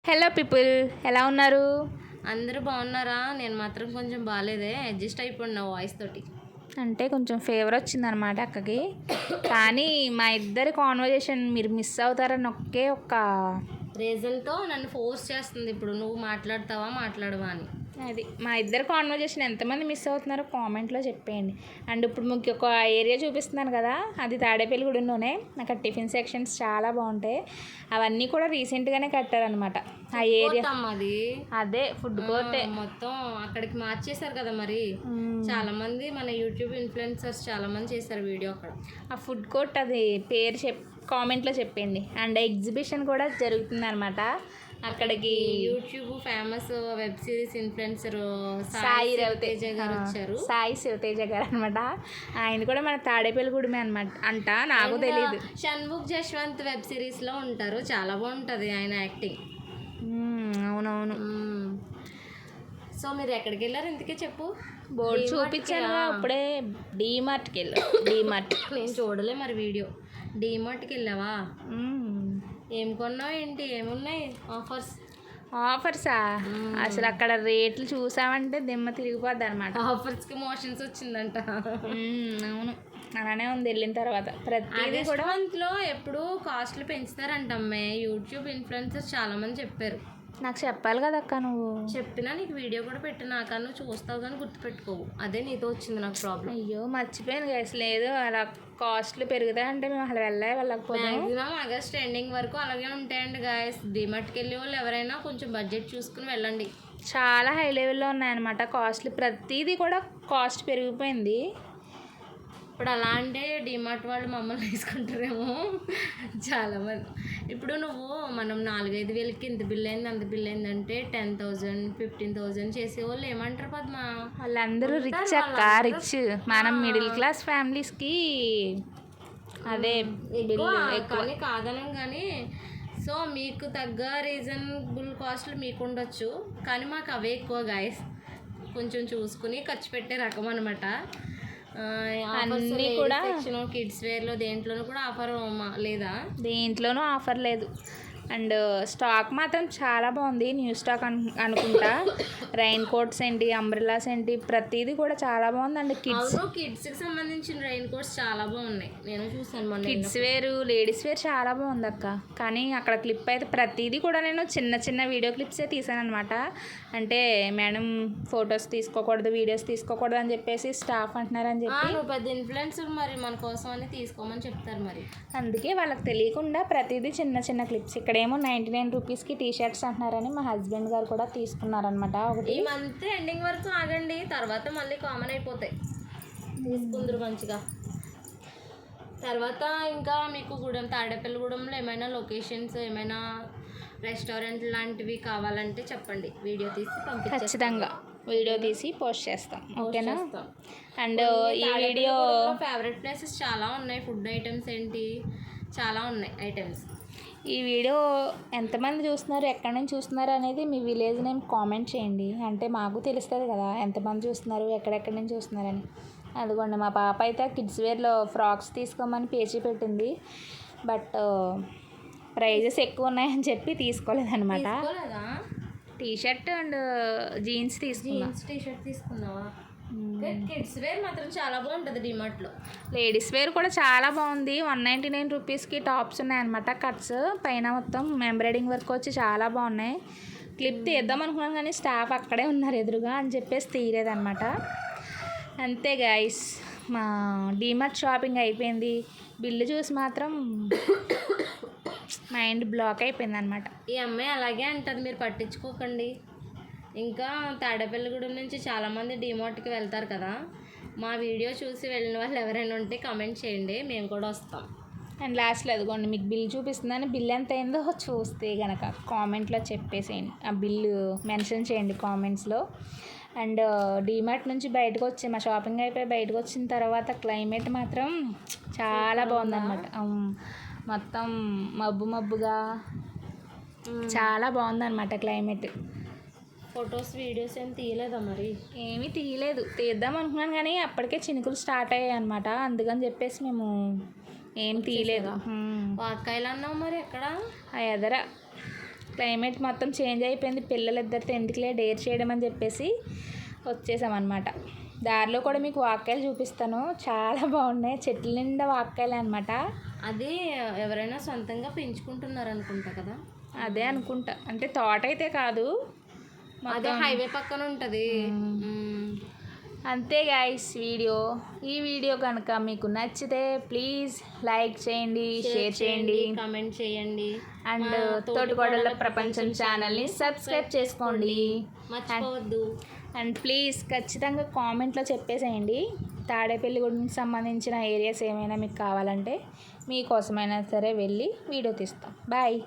Hello people, ఎలా ఉన్నారు? అందరూ బాగున్నారా? నేను మాత్రం కొంచెం బాగాలేదే, అడ్జస్ట్ అయిపోండి నా వాయిస్ తోటి. అంటే కొంచెం ఫీవర్ వచ్చిందనమాట అక్కకి. కానీ మా ఇద్దరి కాన్వర్జేషన్ మీరు మిస్ అవుతారని ఒక్క రీజన్తో నన్ను ఫోర్స్ చేస్తుంది ఇప్పుడు, నువ్వు మాట్లాడవా అని. అది మా ఇద్దరు కాన్వర్జేషన్ ఎంతమంది మిస్ అవుతున్నారో కామెంట్లో చెప్పేయండి. అండ్ ఇప్పుడు మీకు ఒక ఏరియా చూపిస్తున్నాను కదా, అది తాడేపల్లిగూడెంలోనే. అక్కడ టిఫిన్ సెక్షన్స్ చాలా బాగుంటాయి. అవన్నీ కూడా రీసెంట్గానే కట్టారనమాట ఆ ఏరియా. అది అదే ఫుడ్ కోర్టే మొత్తం అక్కడికి మార్చేశారు కదా. మరి చాలా మంది మన యూట్యూబ్ ఇన్ఫ్లుయెన్సర్స్ చాలా మంది చేశారు వీడియో అక్కడ. ఆ ఫుడ్ కోర్ట్ అది పేరు కామెంట్లో చెప్పండి. అండ్ ఎగ్జిబిషన్ కూడా జరుగుతుంది అనమాట అక్కడికి. YouTube famous web series influencer Sai Raviteja గారు వచ్చారు. సాయి శివతేజ గారు అనమాట. ఆయన కూడా మన తాడేపల్లిగూడెమే అనమాట నాకు తెలియదు. షణ్ముఖ్ జశ్వంత్ వెబ్ సిరీస్ లో ఉంటారు, చాలా బాగుంటది ఆయన యాక్టింగ్. అవునవును. సో మీరు ఎక్కడికి వెళ్ళారు ఇంతకీ చెప్పు. బోర్డు చూపించాను అప్పుడే. డీమార్ట్కి వెళ్ళా. డీమార్ట్ నేను చూడలే మరి వీడియో. డీమార్ట్కి వెళ్ళావా? ఏం కొన్నావు ఏంటి? ఏమున్నాయి ఆఫర్సా? అసలు అక్కడ రేట్లు చూసామంటే దిమ్మ తిరిగిపోద్ది అనమాట. ఆఫర్స్కి మోషన్స్ వచ్చిందంట. అవును, అలానే ఉంది వెళ్ళిన తర్వాత. ప్రతిదీ కూడా మంత్లో ఎప్పుడు కాస్ట్లు పెంచుతారంటమ్మే. యూట్యూబ్ ఇన్ఫ్లుయెన్సర్స్ చాలా మంది చెప్పారు. నాకు చెప్పాలి కదా అక్క. నువ్వు చెప్పినా నీకు వీడియో కూడా పెట్టినా కానీ నువ్వు చూస్తావు కానీ గుర్తుపెట్టుకోవు. అదే నీతో వచ్చింది నాకు ప్రాబ్లం. అయ్యో మర్చిపోయాను గ్యాస్. లేదు, అలా కాస్ట్లు పెరుగుతాయంటే మేము అసలు వెళ్ళకపోతే మ్యాక్సిమం ఆగస్ట్ ఎండింగ్ వరకు అలాగే ఉంటాయండి గాయస్. డిమార్ట్కి వెళ్ళే వాళ్ళు ఎవరైనా కొంచెం బడ్జెట్ చూసుకుని వెళ్ళండి. చాలా హై లెవెల్లో ఉన్నాయన్నమాట కాస్ట్లు. ప్రతిదీ కూడా కాస్ట్ పెరిగిపోయింది. ఇప్పుడు అలా అంటే డిమార్ట్ వాళ్ళు మమ్మల్ని తీసుకుంటారేమో చాలామంది. ఇప్పుడు మనం 4-5 వేలకి ఇంత బిల్ అయింది అంత బిల్ అయిందంటే 10,000 15,000 చేసేవాళ్ళు ఏమంటారు పద్మ? వాళ్ళందరూ రిచ్ అక్క, రిచ్. మనం మిడిల్ క్లాస్ ఫ్యామిలీస్కి అదే కానీ కాదనం కానీ. సో మీకు తగ్గ రీజనబుల్ కాస్ట్లు మీకు ఉండొచ్చు, కానీ మాకు అవే ఎక్కువ గాయస్. కొంచెం చూసుకుని ఖర్చు పెట్టే రకం అనమాట. అన్నీ కూడా కిడ్స్ వేర్లో దేంట్లోనూ కూడా ఆఫర్ లేదా? దేంట్లోనూ ఆఫర్ లేదు. అండ్ స్టాక్ మాత్రం చాలా బాగుంది. న్యూ స్టాక్ అనుకుంటా. రైన్ కోట్స్ ఏంటి, అంబ్రెలాస్ ఏంటి, ప్రతిదీ కూడా చాలా బాగుంది. అండ్ కిడ్స్కి సంబంధించిన రైన్ కోట్స్ చాలా బాగున్నాయి, నేను చూసాను మొన్న. కిడ్స్ వేర్, లేడీస్ వేర్ చాలా బాగుంది అక్క. కానీ అక్కడ క్లిప్ అయితే ప్రతిదీ కూడా నేను చిన్న చిన్న వీడియో క్లిప్సే తీసాను అనమాట. అంటే మేడం ఫొటోస్ తీసుకోకూడదు, వీడియోస్ తీసుకోకూడదు అని చెప్పేసి స్టాఫ్ అంటున్నారని చెప్పి. నువ్వు పెద్ద ఇన్ఫ్లుయెన్సర్, మరి మన కోసం అని తీసుకోమని చెప్తారు మరి. అందుకే వాళ్ళకి తెలియకుండా ప్రతిదీ చిన్న చిన్న క్లిప్స్. ఇక్కడేమో 99 రూపీస్కి టీషర్ట్స్ అంటున్నారని మా హస్బెండ్ గారు కూడా తీసుకున్నారనమాట. ఒకటి ఈ మంత్ ఎండింగ్ వరకు ఆగండి, తర్వాత మళ్ళీ కామన్ అయిపోతాయి. తీసుకుందరు మంచిగా. తర్వాత ఇంకా మీకు తాడేపల్లిగూడెంలో ఏమైనా లొకేషన్స్, ఏమైనా రెస్టారెంట్ లాంటివి కావాలంటే చెప్పండి, వీడియో తీసి పంపించేస్తాం. ఖచ్చితంగా వీడియో తీసి పోస్ట్ చేస్తాం, ఓకేనా? అండ్ ఈ వీడియో ఫేవరెట్ ప్లేసెస్ చాలా ఉన్నాయి. ఫుడ్ ఐటమ్స్ ఏంటి చాలా ఉన్నాయి ఐటమ్స్. ఈ వీడియో ఎంతమంది చూస్తున్నారు, ఎక్కడి నుంచి చూస్తున్నారు అనేది మీ విలేజ్ నేమ్ కామెంట్ చేయండి. అంటే మాకు తెలుస్తుంది కదా ఎంతమంది చూస్తున్నారు, ఎక్కడెక్కడి నుంచి చూస్తున్నారని. అదిగోండి మా పాప అయితే కిడ్స్ వేర్లో ఫ్రాక్స్ తీసుకోమని పేచీ పెట్టింది. బట్ ప్రైజెస్ ఎక్కువ ఉన్నాయని చెప్పి తీసుకోలేదన్నమాట. టీషర్ట్ అండ్ జీన్స్ తీసుకున్నావా? కిడ్స్ వేర్ మాత్రం చాలా బాగుంటుంది డిమార్ట్లో. లేడీస్ వేర్ కూడా చాలా బాగుంది. 199 రూపీస్కి టాప్స్ ఉన్నాయన్నమాట. కట్స్ పైన మొత్తం ఎంబ్రాయిడింగ్ వర్క్ వచ్చి చాలా బాగున్నాయి. క్లిప్ తీద్దాం అనుకున్నాను కానీ స్టాఫ్ అక్కడే ఉన్నారు ఎదురుగా అని చెప్పేసి తీయలేదన్నమాట. అంతే గాయస్, మా డిమార్ట్ షాపింగ్ అయిపోయింది. బిల్లు చూసి మాత్రం మైండ్ బ్లాక్ అయిపోయింది అనమాట. ఈ అమ్మాయి అలాగే అంటుంది, మీరు పట్టించుకోకండి. ఇంకా తాడేపల్లిగూడెం నుంచి చాలామంది డిమార్ట్కి వెళ్తారు కదా. మా వీడియో చూసి వెళ్ళిన వాళ్ళు ఎవరైనా ఉంటే కామెంట్ చేయండి, మేము కూడా వస్తాం. అండ్ లాస్ట్లో అదిగోండి మీకు బిల్ చూపిస్తుందని. బిల్ ఎంత అయిందో చూస్తే కనుక కామెంట్లో చెప్పేసేయండి. ఆ బిల్లు మెన్షన్ చేయండి కామెంట్స్లో. అండ్ డిమార్ట్ నుంచి బయటకు వచ్చి మా షాపింగ్ అయిపోయి బయటకు వచ్చిన తర్వాత క్లైమేట్ మాత్రం చాలా బాగుందన్నమాట. మొత్తం మబ్బుగా చాలా బాగుందన్నమాట క్లైమేట్. ఫొటోస్ వీడియోస్ ఏం తీయలేదా? మరి ఏమీ తీయలేదు. తీద్దాం అనుకున్నాను కానీ అప్పటికే చినుకులు స్టార్ట్ అయ్యాయి అనమాట. అందుకని చెప్పేసి మేము ఏం తీయలేదు. వాక్కాయలు అన్నావు మరి ఎక్కడ? ఎదర క్లైమేట్ మొత్తం చేంజ్ అయిపోయింది. పిల్లలిద్దరితో ఎందుకులే డేర్ చేయడం అని చెప్పేసి వచ్చేసామన్నమాట. దారిలో కూడా మీకు వాక్కాయలు చూపిస్తాను, చాలా బాగున్నాయి. చెట్ల నిండా వాక్కాయలు అనమాట. అదే ఎవరైనా సొంతంగా పెంచుకుంటున్నారు అనుకుంటా కదా. అదే అనుకుంటా, అంటే తోట అయితే కాదు, అదే హైవే పక్కన ఉంటుంది. అంతే గైస్. ఈ వీడియో కనుక మీకు నచ్చితే ప్లీజ్ లైక్ చేయండి, షేర్ చేయండి, కామెంట్ చేయండి. అండ్ తోటికోడళ్ళ ప్రపంచం ఛానల్ని సబ్స్క్రైబ్ చేసుకోండి, మర్చిపోవద్దు. అండ్ ప్లీజ్ ఖచ్చితంగా కామెంట్లో చెప్పేసేయండి తాడేపల్లిగూడెంకి సంబంధించిన ఏరియాస్ ఏమైనా మీకు కావాలంటే మీకోసమైనా సరే వెళ్ళి వీడియో తీస్తాం. బాయ్.